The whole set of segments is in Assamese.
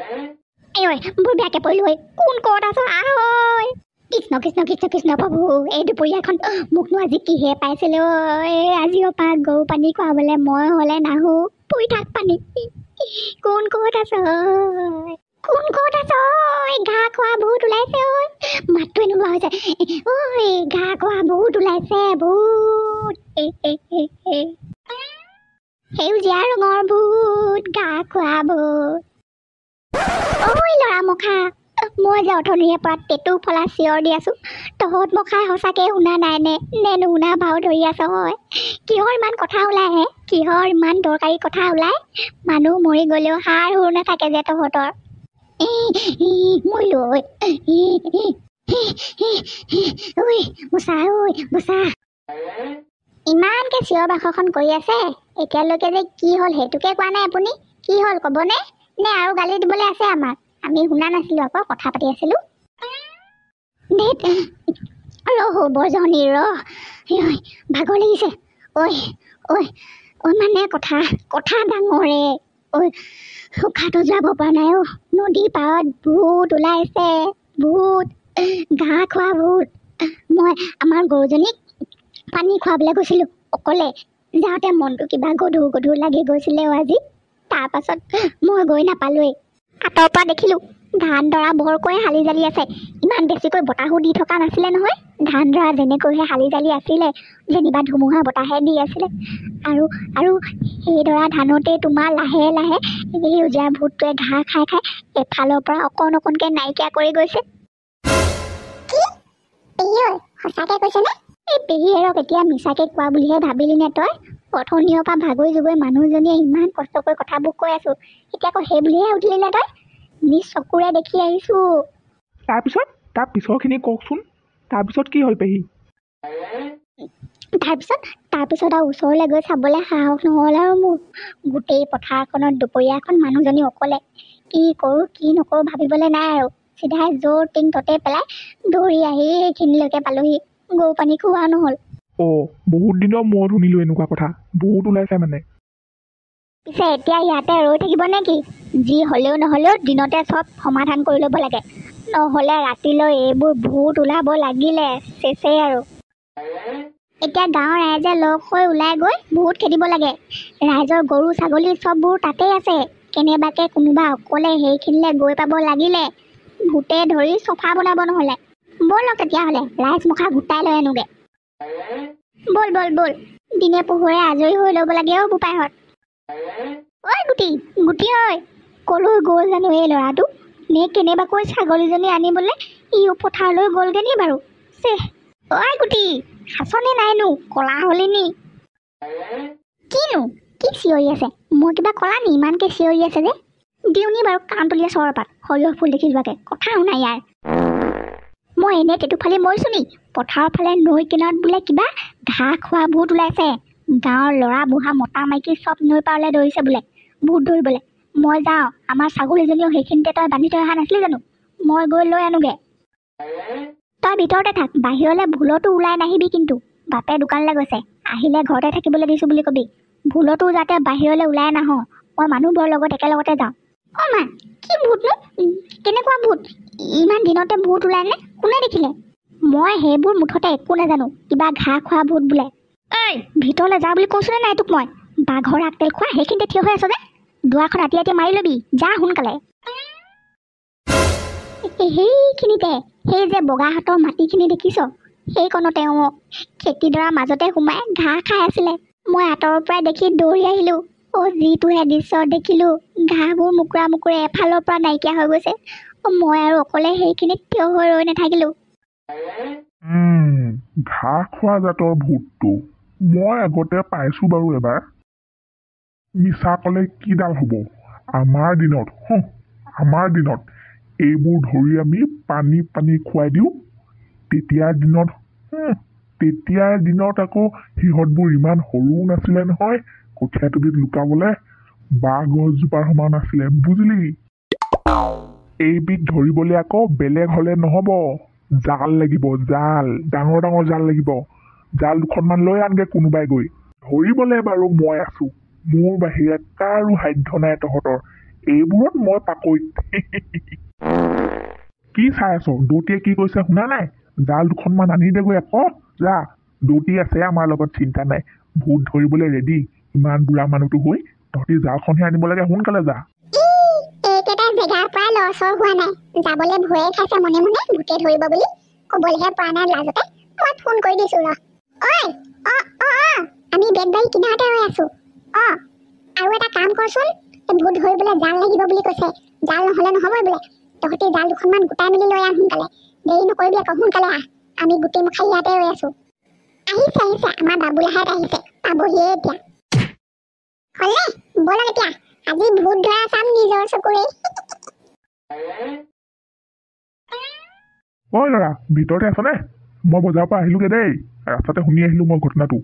ঐ বৰ বেয়াকে পৰিলো ঐ কোন ক'ত আছ আহৈ কৃষ্ণ কৃষ্ণ কৃষ্ণ কৃষ্ণ প্ৰভু এই দুপৰীয়াখন মোকনো আজি কিহে পাইছিলে ঐ আজিও পৰা গৰু পানী খুৱাবলৈ মই হ'লে নাহো পৰি থাক পানী কোন ক'ত আছ কোন ক'ত আছ ঘাঁহ খোৱা ভূত ওলাইছে ঐ মাতটো এনেকুৱা হৈছে ঐ ঘাঁহ খোৱা ভূত ওলাইছে ভূত সেউজীয়া ৰঙৰ ভূত ঘাঁহ খোৱা ভূত ঐ ল'ৰা মখা মই যে অথনিৰে পৰা টেটু ফলা চিঞৰ দি আছো তহঁত মখাই সঁচাকে শুনা নাই নে নুশুনা ভাও ধৰি আছ হয় কিহৰ ইমান কথা ওলাই হে কিহৰ ইমান দৰকাৰী কথা ওলাই মানুহ মৰি গ'লেও সাৰ সুৰ নাথাকে যে তহঁতৰ মৰিলো মোচা ইমানকে চিঞৰ বাখৰখন কৰি আছে এতিয়ালৈকে যে কি হ'ল সেইটোকে কোৱা নাই আপুনি কি হ'ল ক'বনে নে আৰু গালি দিবলৈ আছে আমাক আমি শুনা নাছিলো আকৌ কথা পাতি আছিলো বৰজনী ভাগৰ লাগিছে ঐ মানে কথা ডাঙৰে উশাহটো যাব পৰা নাই নদী পাৰত ভূত ওলাইছে ভূত ঘাঁহ খোৱা ভূত মই আমাৰ গৰুজনীক পানী খুৱাবলৈ গৈছিলো অকলে যাওঁতে মনটো কিবা গধুৰ লাগি গৈছিলে আজি তাৰপাছত মই গৈ নাপালোৱেই আঁতৰৰ পৰা দেখিলোঁ ধান ডৰা বৰকৈ হালি জালি আছে ইমান বেছিকৈ বতাহো দি থকা নাছিলে নহয় ধান ডৰা যেনেকৈহে হালি জালি আছিলে যেনিবা ধুমুহা বতাহে দি আছিলে আৰু সেই ডৰা ধানতে তোমাৰ লাহে লাহে সেউজীয়া ভূতটোৱে ঘাঁহ খাই এফালৰ পৰা অকণকৈ নাইকিয়া কৰি গৈছে সঁচাকে কৈছেনে এই পেহীয়েৰক এতিয়া মিছাকে কোৱা বুলিহে ভাবিলি নে তই অথনিৰ পৰা ভাগৰি জুগৈ মানুহজনীয়ে ইমান কষ্টকৈ কথাবোৰ কৈ আছো এতিয়া আকৌ সেই বুলিহে উঠিলি নে তই নিজ চকুৰে দেখি আহিছো তাৰ পিছৰখিনি কওকচোন তাৰপিছত কি হ'ল পেহী তাৰপিছত আৰু ওচৰলৈ গৈ চাবলৈ সাহস নহ'ল আৰু মোৰ গোটেই পথাৰখনত দুপৰীয়াখন মানুহজনী অকলে কি কৰোঁ কি নকৰোঁ ভাবিবলৈ নাই আৰু চিধাই য'ৰ টিং ততে পেলাই দৌৰি আহি সেইখিনিলৈকে পালোহি গৰু পানী খোৱা নহ'ল বহুত দিনৰ মূৰত শুনিলোঁ এনেকুৱা কথা বহুত ওলাইছে মানে পিছে এতিয়া ইয়াতে ৰৈ থাকিব নে কি যি হ'লেও নহ'লেও দিনতে চব সমাধান কৰি ল'ব লাগে নহ'লে ৰাতিলৈ এইবোৰ ভূত ওলাব লাগিলে চেচেই আৰু এতিয়া গাঁৱৰ ৰাইজে লগ হৈ ওলাই গৈ ভূত খেদিব লাগে ৰাইজৰ গৰু ছাগলী চববোৰ তাতেই আছে কেনেবাকে কোনোবা অকলে সেইখিনিলৈ গৈ পাব লাগিলে ভূতে ধৰি চফা বনাব নহ'লে ব'লক তেতিয়াহ'লে ৰাইজ মুখা গোটাই লৈ আনোগে ব'ল দিনে পোহৰে আজৰি হৈ ল'ব লাগে বোপাইহঁত ঐ গুটি ঐ ক'লৈ গ'ল জানো এই ল'ৰাটো নে কেনেবাকৈ ছাগলীজনী আনিবলৈ ইও পথাৰলৈ গ'লগে নি বাৰু ঐ গুটি সাঁচনে নাইনো কলা হ'লি নি কিনো কি চিঞৰি আছে মই কিবা কলা নি ইমানকৈ চিঞৰি আছে যে দিওঁনি বাৰু কাণতলীয়া চৰপাত সৰিয়হ ফুল দেখি যোৱাকৈ কথা শুনা ইয়াৰ মই এনেই টেটু ফালি মৰিছো নি পথাৰৰ ফালে নৈ কিনাৰত বোলে কিবা ঘাঁহ খোৱা ভূত ওলাইছে গাঁৱৰ ল'ৰা বুঢ়া মতা মাইকী চব নৈ পাৰলৈ ধৰিছে বোলে ভূত ধৰিবলৈ মই যাওঁ আমাৰ ছাগলীজনীও সেইখিনিতে তই বান্ধি থৈ অহা নাছিলি জানো মই গৈ লৈ আনোগে তই ভিতৰতে থাক বাহিৰলৈ ভুলতো ওলাই নাহিবি কিন্তু বাপে দোকানলৈ গৈছে আহিলে ঘৰতে থাকিবলৈ দিছোঁ বুলি কবি ভুলতো যাতে বাহিৰলৈ ওলাই নাহ মই মানুহবোৰৰ লগত একেলগতে যাওঁ মা কি ভূতনো কেনেকুৱা ভূত ইমান দিনতে ভূত ওলাই নে কোনে দেখিলে মই সেইবোৰ মুঠতে একো নাজানো কিবা ঘাঁহ খোৱা ভূত বোলে ভিতৰলৈ যা বুলি কৈছোনে নাই তোক মই বাঘৰ আগতেল খোৱা সেইখিনিতে থিয় হৈ আছ যে দুৱাৰখন ৰাতি মাৰি ল'বি যা সোনকালে সেইখিনিতে সেই যে বগাহাতৰ মাটিখিনি দেখিছ সেইকণতে খেতিডৰাৰ মাজতে সোমাই ঘাঁহ খাই আছিলে মই আঁতৰৰ পৰাই দেখি দৌৰি আহিলোঁ যিটোহে দৃশ্য দেখিলোঁ ঘাঁহবোৰ মুকুৰা এফালৰ পৰা নাইকিয়া হৈ গৈছে মই আৰু অকলে সেইখিনিত থিয় হৈ ৰৈ নাথাকিলোঁ ঘাঁহ খোৱা জাতৰ ভূতটো মই আগতে পাইছোঁ বাৰু এবাৰ মিছা ক'লে কিডাল হ'ব আমাৰ দিনত এইবোৰ ধৰি আমি পানী খুৱাই দিওঁ তেতিয়াৰ দিনত আকৌ সিহঁতবোৰ ইমান সৰুও নাছিলে নহয় কঠীয়া টুপিত লুকাবলৈ বাঁহ গছজোপাৰ সমান আছিলে বুজিলি এইবিধ ধৰিবলৈ আকৌ বেলেগ হ'লে নহ'ব জাল লাগিব জাল ডাঙৰ জাল লাগিব জাল দুখনমান লৈ আনগে কোনোবাই গৈ ধৰিবলৈ বাৰু মই আছোঁ মোৰ বাহিৰে কাৰো সাধ্য নাই তহঁতৰ এইবোৰত মই পাকৈত কি চাই আছ দৌতিয়ে কি কৈছে শুনা নাই জাল দুখনমান আনি দেগৈ আকৌ যা দৌতি আছে আমাৰ লগত চিন্তা নাই ভূত ধৰিবলৈ ৰেডি ইমান বুঢ়া মানুহটো হৈ তহঁতি জালখনহে আনিব লাগে সোনকালে যা এইকেইটা জেগাৰ পৰা লৰচৰ হোৱা নাই যাবলৈ ভয়ে খাইছে মনে মনে ভূতে ধৰিব বুলি ক'বলৈহে পৰা নাই লাজতে মই ফোন কৰি দিছো ৰ ঐ আমি বেদবাৰী কিনাৰতে ৰৈ আছো আৰু এটা কাম কৰচোন ভূত ধৰিবলৈ জাল লাগিব বুলি কৈছে জাল নহ'লে নহ'বই বোলে তহঁতি জাল দুখনমান গোটাই মেলি লৈ আহ সোনকালে দেৰি নকৰিবি আকৌ সোনকালে আহ আমি গোটেই মুখা ইয়াতে ৰৈ আছো আহিছে আমাৰ বাবুলাহাত আহিছে পাবহিয়ে এতিয়া হ'লে ব'লক এতিয়া আজি ভূত ধৰা চাম নিজৰ চকুৰে ঐ ল'ৰা ভিতৰতে আছনে মই বজাৰৰ পৰা আহিলোগে দেই ৰাস্তাতে শুনি আহিলো মই ঘটনাটো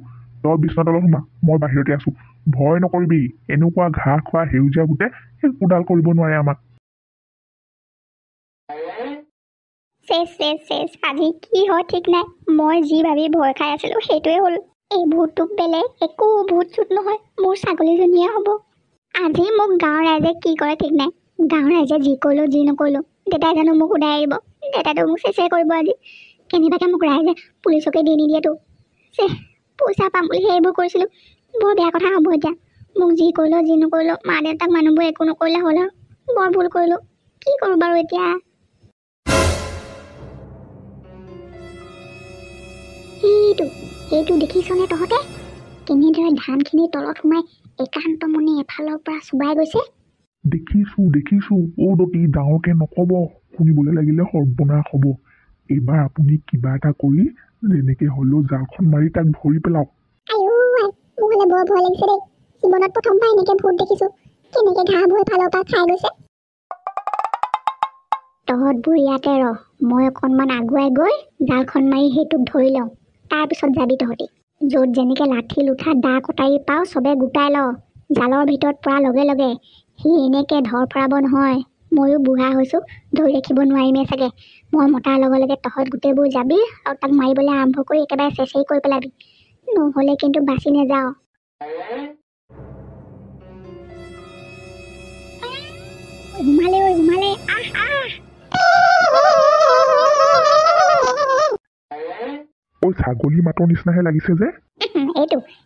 তই বিচনা তলত সোমা মই বাহিৰতে আছো ভয় নকৰিবি এনেকুৱা ঘাঁহ খোৱা সেউজীয়া ভূতে একোডাল কৰিব নোৱাৰে আমাক চেচ আজি কি হয় ঠিক নাই মই যি ভাবি ভয় খাই আছিলো সেইটোৱে হ'ল এই ভূতটোক বেলেগ একো ভূত চুত নহয় মোৰ ছাগলীজনীয়ে হ'ব আজি মোক গাঁৱৰ ৰাইজে কি কৰে ঠিক নাই গাঁৱৰ ৰাইজে যি কৰিলো যি নকৰিলো দেউতাই জানো মোক উদাই আহিব দেউতাইতো মোক চেচে কৰিব আজি কেনেবাকৈ মোক ৰাইজে পুলিচকে দি নিদিয়েতো পইচা পাম বুলি সেইবোৰ কৰিছিলোঁ বৰ বেয়া কথা হ'ব এতিয়া মোক যি কৰিলো যি নকৰিলো মা দেউতাক মানুহবোৰে একো নকৰিলে হ'ল আৰু বৰ ভুল কৰিলোঁ কি কৰোঁ বাৰু এতিয়া সেইটো দেখিছনে তহঁতে কেনেদৰে ধানখিনিৰ তলত সোমাই একান্ত মনে এফালৰ পৰা চুবাই গৈছে দেখিছো দতি ডাঙৰকে নকব শুনিবলৈ লাগিলে সৰ্বনাশ হ'ব এইবাৰ আপুনি কিবা এটা কৰি যেনেকে হ'লেও জালখন মাৰি তাক ধৰি পেলাওক মোলে বৰ ভয় লাগিছে দেই জীৱনত প্ৰথমবাৰ এনেকে ভূত দেখিছো কেনেকে ঘাঁহবোৰ এফালৰ পৰা খাই গৈছে তহঁতবোৰ ইয়াতে ৰহ মই অকণমান আগুৱাই গৈ জালখন মাৰি সেইটোক ধৰি লওঁ তাৰপিছত যাবি তহঁতি য'ত যেনেকে লাঠি লুঠা দা কটাৰী পাওঁ চবে গোটাই ল জালৰ ভিতৰত পৰাৰ লগে লগে সি এনেকে ধৰ ফৰাব নহয় ময়ো বুঢ়া হৈছোঁ ধৰি ৰাখিব নোৱাৰিমেই চাগে মই মতাৰ লগে লগে তহঁত গোটেইবোৰ যাবি আৰু তাক মাৰিবলৈ আৰম্ভ কৰি একেবাৰে চেচেই কৰি পেলাবি নহ'লে কিন্তু বাচি নাযাওঁ ঘুমালে ঐ ছাগলী মাতৰ নিচিনাহে লাগিছে যে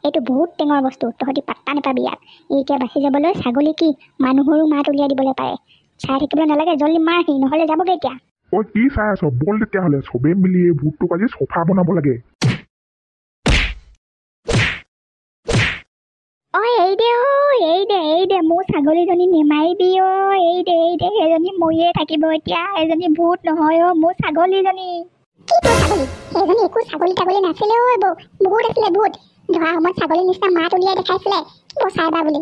এইটো বহুত টেঙৰ বস্তু তহঁতি পাত্তা নাপাবি ইয়াক এতিয়া বাচি যাবলৈ ছাগলী কি মানুহৰো মাত উলিয়াই দিবলৈ পাৰে চাই থাকিবলৈ নালাগে জল্দি মাৰহি নহ'লে যাবগৈ এতিয়া ঐ কি চাই আছ বল তেতিয়াহ'লে চবেই মিলি এই ভূতটোক আজি চফা বনাব লাগে এই দে মোৰ ছাগলীজনী নেমাৰিবি এই দে সেইজনী মৰিয়ে থাকিব এতিয়া এজনী ভূত নহয় মোৰ ছাগলীজনী সেইজনী একো ছাগলী নাছিলে ভূত আছিলে ভূত ধৰা সময়ত ছাগলীৰ নিচিনা মাত উলিয়াই দেখাইছিলে বচাইবা বুলি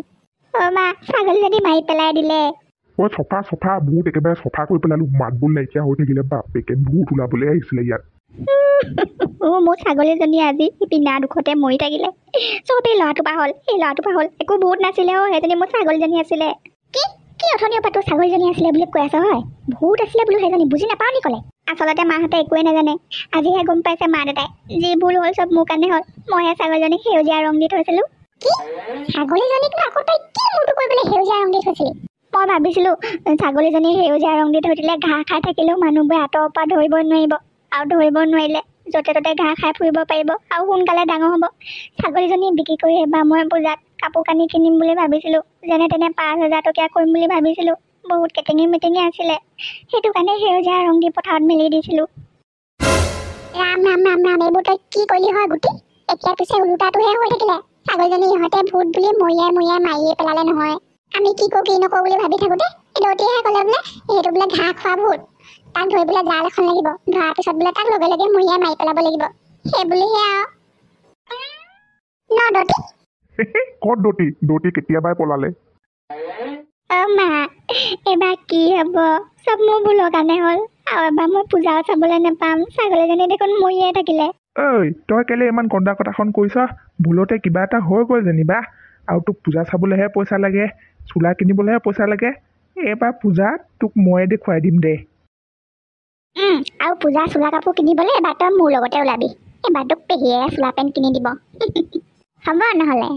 মা ছাগলীজনী মাৰি পেলাই দিলে ঐ চফা ভূত একেবাৰে চফা কৰি পেলালো মাত বোল নাইকিয়া হৈ থাকিলে বাপেকে ভূত ওলাবলৈ আহিছিলে ইয়াত মোৰ ছাগলীজনী আজি বিনা দুখতে মৰি থাকিলে চব এই ল'ৰাটোপা হ'ল একো ভূত নাছিলে সেইজনী মোৰ ছাগলীজনী আছিলে কি অথনিৰ পৰা তোৰ ছাগলীজনী আছিলে বুলি কৈ আছ হয় ভূত আছিলে বোলো সেইজনী বুজি নাপাওঁ নি ক'লে আচলতে মাহঁতে একোৱে নাজানে আজিহে গম পাইছে মা দেউতাই যি ভুল হ'ল চব মোৰ কাৰণে হ'ল মইহে ছাগলীজনীক সেউজীয়া ৰং দি থৈছিলো ছাগলীজনীক আকৌ তই কি মোৰটো কৰিবলৈ সেউজীয়া ৰং দি থৈছিলি মই ভাবিছিলো ছাগলীজনী সেউজীয়া ৰং দি থৈ দিলে ঘাঁহ খাই থাকিলেও মানুহবোৰে আঁতৰৰ পৰা ধৰিব নোৱাৰিব আৰু ধৰিব নোৱাৰিলে য'তে ত'তে ঘাঁহ খাই ফুৰিব পাৰিব আৰু সোনকালে ডাঙৰ হ'ব ছাগলীজনী বিক্ৰী কৰি এবাৰ মই পূজাত কাপোৰ কানি কিনিম বুলি ভাবিছিলোঁ যেনে তেনে 5,000 টকীয়া কৰিম বুলি ভাবিছিলোঁ বহুত কেটেঙি মেটেঙি আছিলে সেইটো কাৰণে সেউজীয়া ৰং দি পথাৰত মেলি দিছিলোঁ ৰাম এইবোৰ তই কি কৰিলি হয় গুটি এতিয়া পিছে ওলোটাটোহে হৈ থাকিলে ছাগলীজনী ইহঁতে ভূত বুলি মৰিয়াই মাৰিয়ে পেলালে নহয় আমি কি কৰো কি নকৰো বুলি ভাবি থাকোঁতে দৌতিহে ক'লে বোলে সেইটো বোলে ঘাঁহ খোৱা ভূত তাক ধৰিবলৈ জাল এখন লাগিব ধৰাৰ পিছত বোলে তাক লগে লগে মৰিয়াই মাৰি পেলাব লাগিব সেই বুলিহে আৰু ক'ত দৌতি কেতিয়াবাই পলালে মা এবাৰ কি হ'ব চব মোৰ ভুলৰ কাৰণে হ'ল আৰু এবাৰ মই পূজাও চাবলৈ নাপাম ছাগলীজনী দেখোন মৰিয়ে থাকিলে ঐ তই কেলে ইমান কন্দা কটাখন কৰিছ ভুলতে কিবা এটা হৈ গ'ল যেনিবা আৰু তোক পূজা চাবলৈহে পইচা লাগে চোলা কিনিবলৈহে পইচা লাগে এইবাৰ পূজাত তোক ময়ে দেখুৱাই দিম দে আৰু পূজা চোলা কাপোৰ কিনিবলৈ এবাৰ তই মোৰ লগতে ওলাবি এবাৰ তোক পেহীয়ে চোলা পেণ্ট কিনি দিব হ'ব নহ'লে